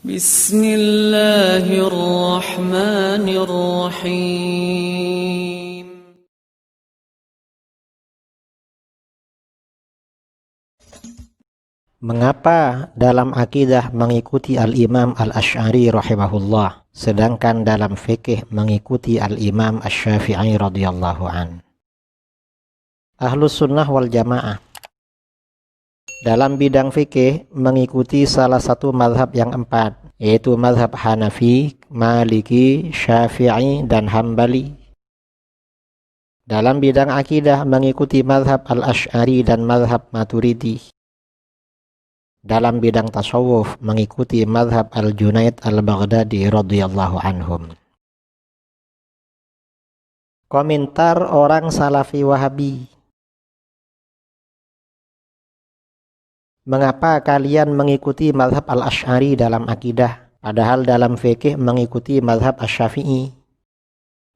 بسم الله الرحمن الرحيم. Mengapa dalam akidah mengikuti Al-Imam Al-Asy'ari rahimahullah, sedangkan dalam fikih mengikuti Al-Imam Asy-Syafi'i radhiyallahu an? Ahlus sunnah wal jamaah dalam bidang fikih mengikuti salah satu mazhab yang empat, yaitu mazhab Hanafi, Maliki, Syafi'i, dan Hambali. Dalam bidang akidah mengikuti mazhab Al-Asy'ari dan mazhab Maturidi. Dalam bidang tasawuf mengikuti mazhab Al-Junaid Al-Baghdadi radhiyallahu anhum. Komentar orang Salafi Wahabi. Mengapa kalian mengikuti mazhab Al-Asy'ari dalam akidah, padahal dalam fikih mengikuti mazhab Asy-Syafi'i?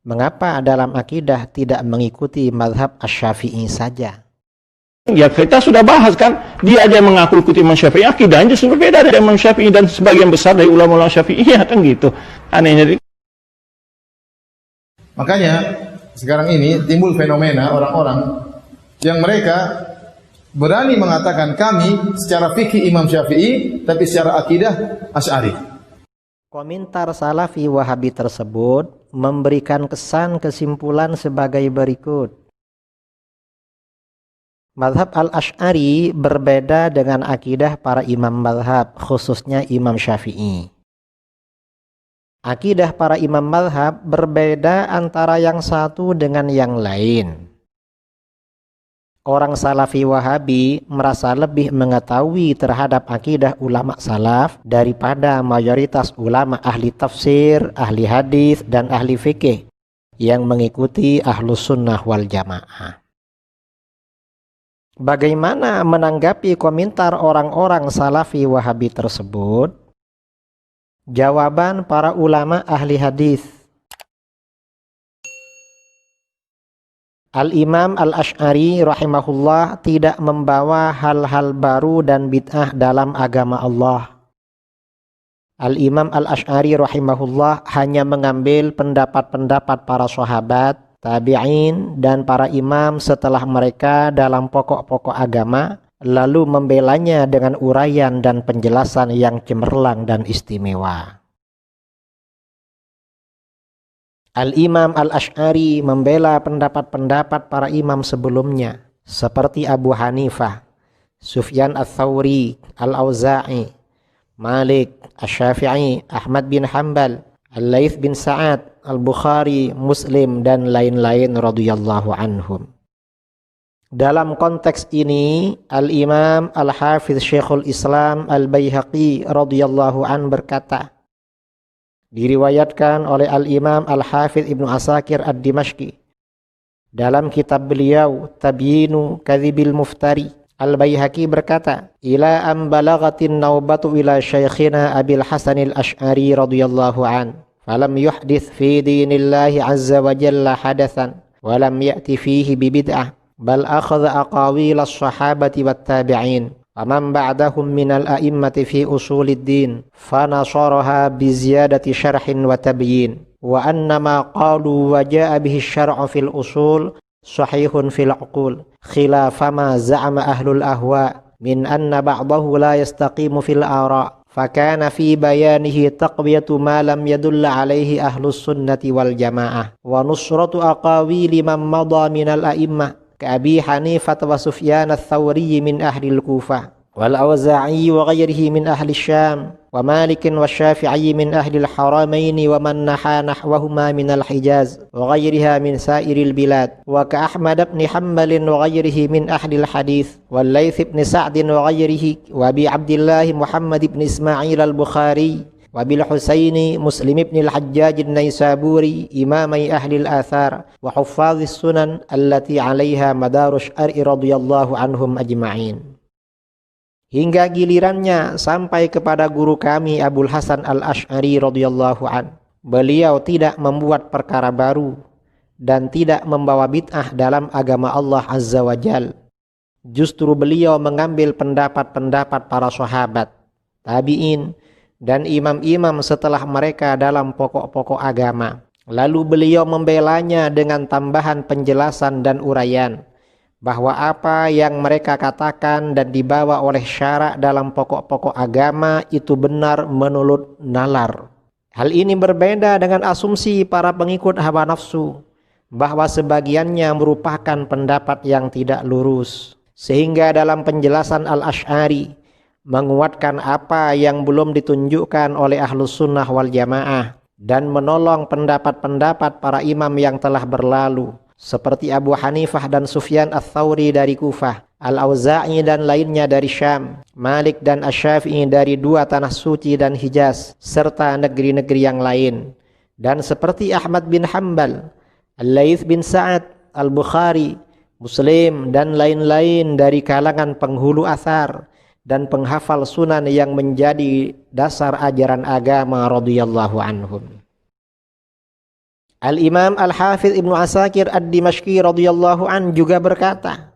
Mengapa dalam akidah tidak mengikuti mazhab Asy-Syafi'i saja? Ya kita sudah bahas kan, dia aja mengaku ikuti Imam Syafi'i, akidahnya justru berbeda dari Imam Syafi'i dan sebagian besar dari ulama-ulama Syafi'iyah kan gitu. Anehnya. Makanya sekarang ini timbul fenomena orang-orang yang mereka berani mengatakan kami secara fikih Imam Syafi'i, tapi secara akidah Asy'ari. Komentar Salafi Wahabi tersebut memberikan kesan kesimpulan sebagai berikut. Mazhab Al-Asy'ari berbeda dengan akidah para imam mazhab, khususnya Imam Syafi'i. Akidah para imam mazhab berbeda antara yang satu dengan yang lain. Orang Salafi Wahabi merasa lebih mengetahui terhadap akidah ulama salaf daripada mayoritas ulama ahli tafsir, ahli hadis, dan ahli fikih yang mengikuti Ahlus Sunnah wal Jamaah. Bagaimana menanggapi komentar orang-orang Salafi Wahabi tersebut? Jawaban para ulama ahli hadis. Al-Imam Al-Asy'ari rahimahullah tidak membawa hal-hal baru dan bid'ah dalam agama Allah. Al-Imam Al-Asy'ari rahimahullah hanya mengambil pendapat-pendapat para sahabat, tabi'in, dan para imam setelah mereka dalam pokok-pokok agama, lalu membelanya dengan uraian dan penjelasan yang cemerlang dan istimewa. Al-Imam Al-Asy'ari membela pendapat-pendapat para imam sebelumnya, seperti Abu Hanifah, Sufyan Ats-Tsauri, Al-Auza'i, Malik, Asy-Syafi'i, Ahmad bin Hanbal, Al-Laits bin Sa'ad, Al-Bukhari, Muslim, dan lain-lain radhiyallahu anhum. Dalam konteks ini, Al-Imam Al-Hafiz Syekhul Islam Al-Baihaqi radhiyallahu an berkata, diriwayatkan oleh Al-Imam Al-Hafiz Ibnu Asakir Ad-Dimashqi dalam kitab beliau Tabyinu Kadhibil Muftari, Al-Baihaqi berkata, ila an balagatin naubatu ila syekhina Abil Hasan Al-Asy'ari radhiyallahu an, falam yuhdits fi dinillahi azza wa jalla hadatsan wa lam ya'ti fihi bibid'ah, bal akhadha aqawil as-sahabati wat tabi'in ومن بعدهم من الأئمة في أصول الدين فنصرها بزيادة شرح وتبيين وأنما قالوا وجاء به الشرع في الأصول صحيح في العقول خلاف ما زعم أهل الأهواء من أن بعضه لا يستقيم في الآراء فكان في بيانه تقوية ما لم يدل عليه أهل السنة والجماعة ونصرة أقاويل من مضى من الأئمة كأبي حنيفة وسفيان الثوري من أهل الكوفة والأوزاعي وغيره من أهل الشام ومالك والشافعي من أهل الحرمين ومن نحى نحوهما من الحجاز وغيرها من سائر البلاد وكأحمد بن حنبل وغيره من أهل الحديث والليث بن سعد وغيره وأبي عبد الله محمد بن إسماعيل البخاري وبالحسين مسلم بن الحجاج النيسابوري إمامي أهل الآثار وحفاظ السنن التي عليها مدار الشرع رضي الله عنهم أجمعين. Hingga gilirannya sampai kepada guru kami Abul Hasan Al-Asy'ari radhiyallahu an. Beliau tidak membuat perkara baru dan tidak membawa bid'ah dalam agama Allah Azza wa Jal. Justru beliau mengambil pendapat-pendapat para sahabat, tabi'in, dan imam-imam setelah mereka dalam pokok-pokok agama. Lalu beliau membelanya dengan tambahan penjelasan dan uraian bahwa apa yang mereka katakan dan dibawa oleh syarak dalam pokok-pokok agama itu benar menurut nalar. Hal ini berbeda dengan asumsi para pengikut hawa nafsu bahwa sebagiannya merupakan pendapat yang tidak lurus. Sehingga dalam penjelasan Al-Asy'ari menguatkan apa yang belum ditunjukkan oleh Ahlus Sunnah wal Jamaah dan menolong pendapat-pendapat para imam yang telah berlalu seperti Abu Hanifah dan Sufyan Ats-Tsauri dari Kufah, Al-Auza'i dan lainnya dari Syam, Malik dan Asy-Syafi'i dari dua tanah suci dan Hijaz, serta negeri-negeri yang lain. Dan seperti Ahmad bin Hanbal, Al-Laits bin Sa'ad, Al-Bukhari, Muslim dan lain-lain dari kalangan penghulu athar dan penghafal sunan yang menjadi dasar ajaran agama radhiyallahu anhum. Al-Imam Al-Hafidz Ibnu Asakir Ad-Dimashqi radhiyallahu an juga berkata,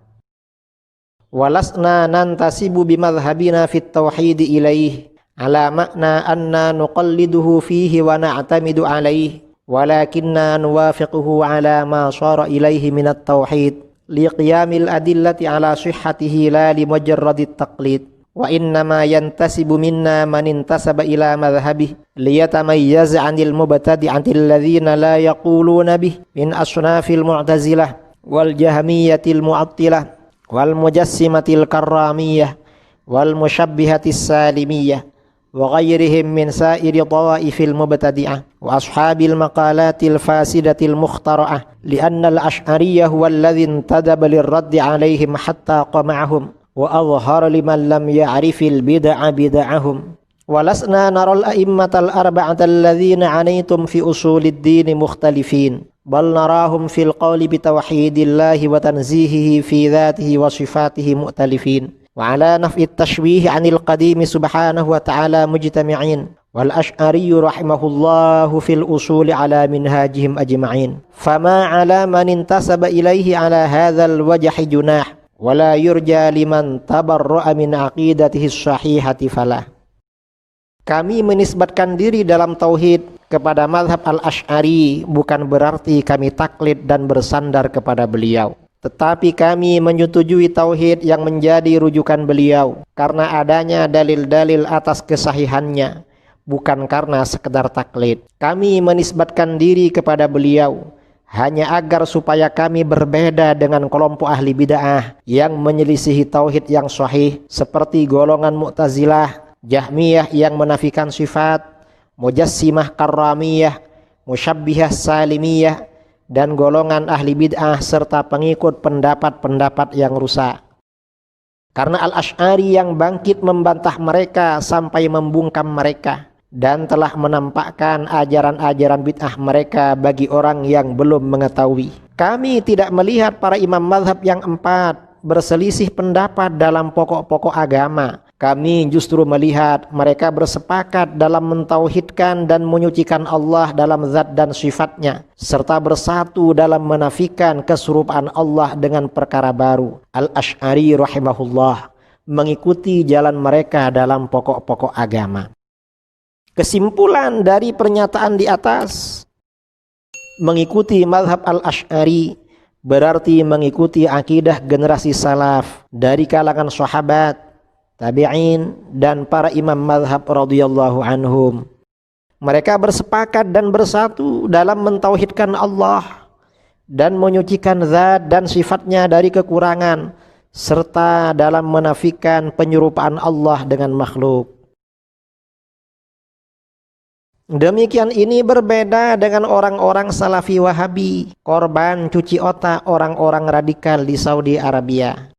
"Walasna nantasibu bimadhhabina fit tauhid ilaih ala makna anna nuqalliduhu fihi wa na'tamidu alaih, walakinna nuwafiquhu ala ma shara ilaihi min at-tauhid liqiyamil adillati ala sihhatihi la limujarradit taqlid. Wa innama yantasibu minna man intasaba ila madhhabih liyatamayyaza 'anil mubtadi'atil ladzina la yaquluna bih min asnafil mu'tazilah wal jahmiyatil mu'attilah wal mujassimatil karramiyah wal musyabbihatis salimiyah wa ghairihim min sa'iri tawaifil mubtadi'ah wa ashabil maqalatil fasidatil mukhtara'ah li'anna al-asy'ariyyah huwa alladzi intadaba lirraddi 'alaihim hatta qama'ahum wa azhara liman lam ya'rifil bid'a bid'ahum. Walasna naral a'immatal arba'atal ladzina 'anaitum fi usulid din mukhtalifin bal narahum fil qawli bitauhidillahi wa tanzihihi fi dzatihi wa sifatihi mu'talifin wa 'ala naf'it tashbih 'anil qadim subhanahu wa ta'ala mujtami'in wal asy'ari rahimahullahu fil usuli 'ala minhajihim ajma'in fama 'ala man intasaba ilaihi 'ala hadzal wajhi junah wala yurja liman tabarra'a min aqidatihi sahihati falah. Kami menisbatkan diri dalam tauhid kepada mazhab Al-Asy'ari bukan berarti kami taklid dan bersandar kepada beliau, tetapi kami menyetujui tauhid yang menjadi rujukan beliau karena adanya dalil-dalil atas kesahihannya, bukan karena sekedar taklid. Kami menisbatkan diri kepada beliau hanya agar supaya kami berbeda dengan kelompok ahli bid'ah yang menyelisihi tauhid yang sahih seperti golongan Mu'tazilah, Jahmiyah yang menafikan sifat, Mujassimah Karramiyah, Musyabbihah Salimiyah, dan golongan ahli bid'ah serta pengikut pendapat-pendapat yang rusak. Karena Al-Asy'ari yang bangkit membantah mereka sampai membungkam mereka dan telah menampakkan ajaran-ajaran bid'ah mereka bagi orang yang belum mengetahui. Kami tidak melihat para imam mazhab yang empat berselisih pendapat dalam pokok-pokok agama. Kami justru melihat mereka bersepakat dalam mentauhidkan dan menyucikan Allah dalam zat dan sifatnya, serta bersatu dalam menafikan keserupaan Allah dengan perkara baru. Al-Asy'ari rahimahullah mengikuti jalan mereka dalam pokok-pokok agama. Kesimpulan dari pernyataan di atas, mengikuti mazhab Al-Asy'ari berarti mengikuti akidah generasi salaf dari kalangan sahabat, tabi'in, dan para imam mazhab radhiyallahu anhum. Mereka bersepakat dan bersatu dalam mentauhidkan Allah dan menyucikan zat dan sifatnya dari kekurangan, serta dalam menafikan penyerupaan Allah dengan makhluk. Demikian ini berbeda dengan orang-orang Salafi Wahabi, korban cuci otak orang-orang radikal di Saudi Arabia.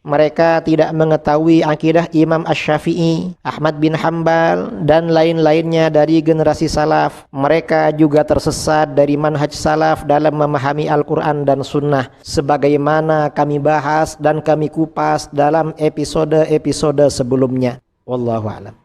Mereka tidak mengetahui akidah Imam Asy-Syafi'i, Ahmad bin Hanbal, dan lain-lainnya dari generasi salaf. Mereka juga tersesat dari manhaj salaf dalam memahami Al-Quran dan Sunnah, sebagaimana kami bahas dan kami kupas dalam episode-episode sebelumnya. Wallahu a'lam.